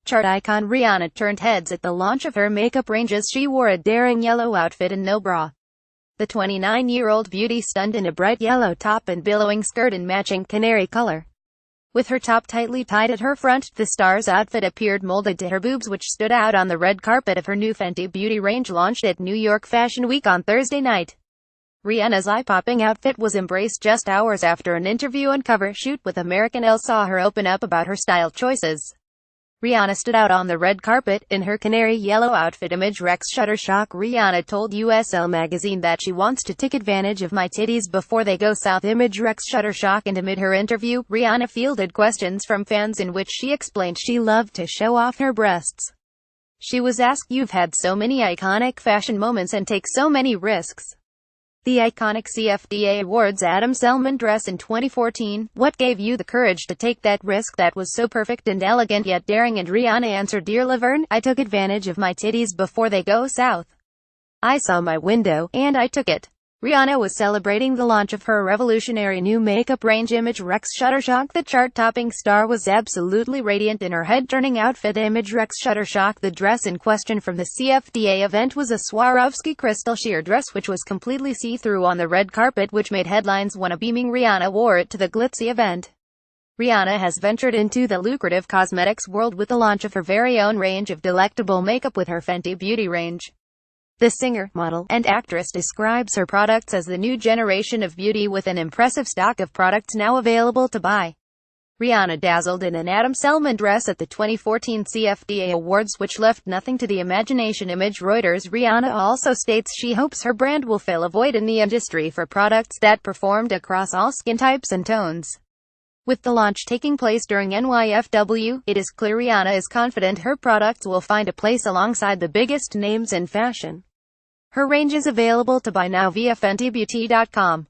Chart icon Rihanna turned heads at the launch of her makeup range as she wore a daring yellow outfit and no bra. The 29-year-old beauty stunned in a bright yellow top and billowing skirt in matching canary color. With her top tightly tied at her front, the star's outfit appeared molded to her boobs, which stood out on the red carpet of her new Fenty Beauty range launched at New York Fashion Week on Thursday night. Rihanna's eye-popping outfit was embraced just hours after an interview and cover shoot with American Elle saw her open up about her style choices. Rihanna stood out on the red carpet in her canary yellow outfit. Image Rex Shuttershock. Rihanna told USL Magazine that she wants to take advantage of my titties before they go south. Image Rex Shuttershock. And amid her interview, Rihanna fielded questions from fans in which she explained she loved to show off her breasts. She was asked, "You've had so many iconic fashion moments and take so many risks. The iconic CFDA Awards Adam Selman dress in 2014, what gave you the courage to take that risk that was so perfect and elegant yet daring?" And Rihanna answered, "Dear Laverne, I took advantage of my titties before they go south. I saw my window, and I took it." Rihanna was celebrating the launch of her revolutionary new makeup range. Image Rex Shuttershock. The chart-topping star was absolutely radiant in her head-turning outfit. Image Rex Shuttershock. The dress in question from the CFDA event was a Swarovski crystal sheer dress which was completely see-through on the red carpet, which made headlines when a beaming Rihanna wore it to the glitzy event. Rihanna has ventured into the lucrative cosmetics world with the launch of her very own range of delectable makeup with her Fenty Beauty range. The singer, model, and actress describes her products as the new generation of beauty with an impressive stock of products now available to buy. Rihanna dazzled in an Adam Selman dress at the 2014 CFDA Awards, which left nothing to the imagination. Image Reuters. Rihanna also states she hopes her brand will fill a void in the industry for products that performed across all skin types and tones. With the launch taking place during NYFW, it is clear Rihanna is confident her products will find a place alongside the biggest names in fashion. Her range is available to buy now via FentyBeauty.com.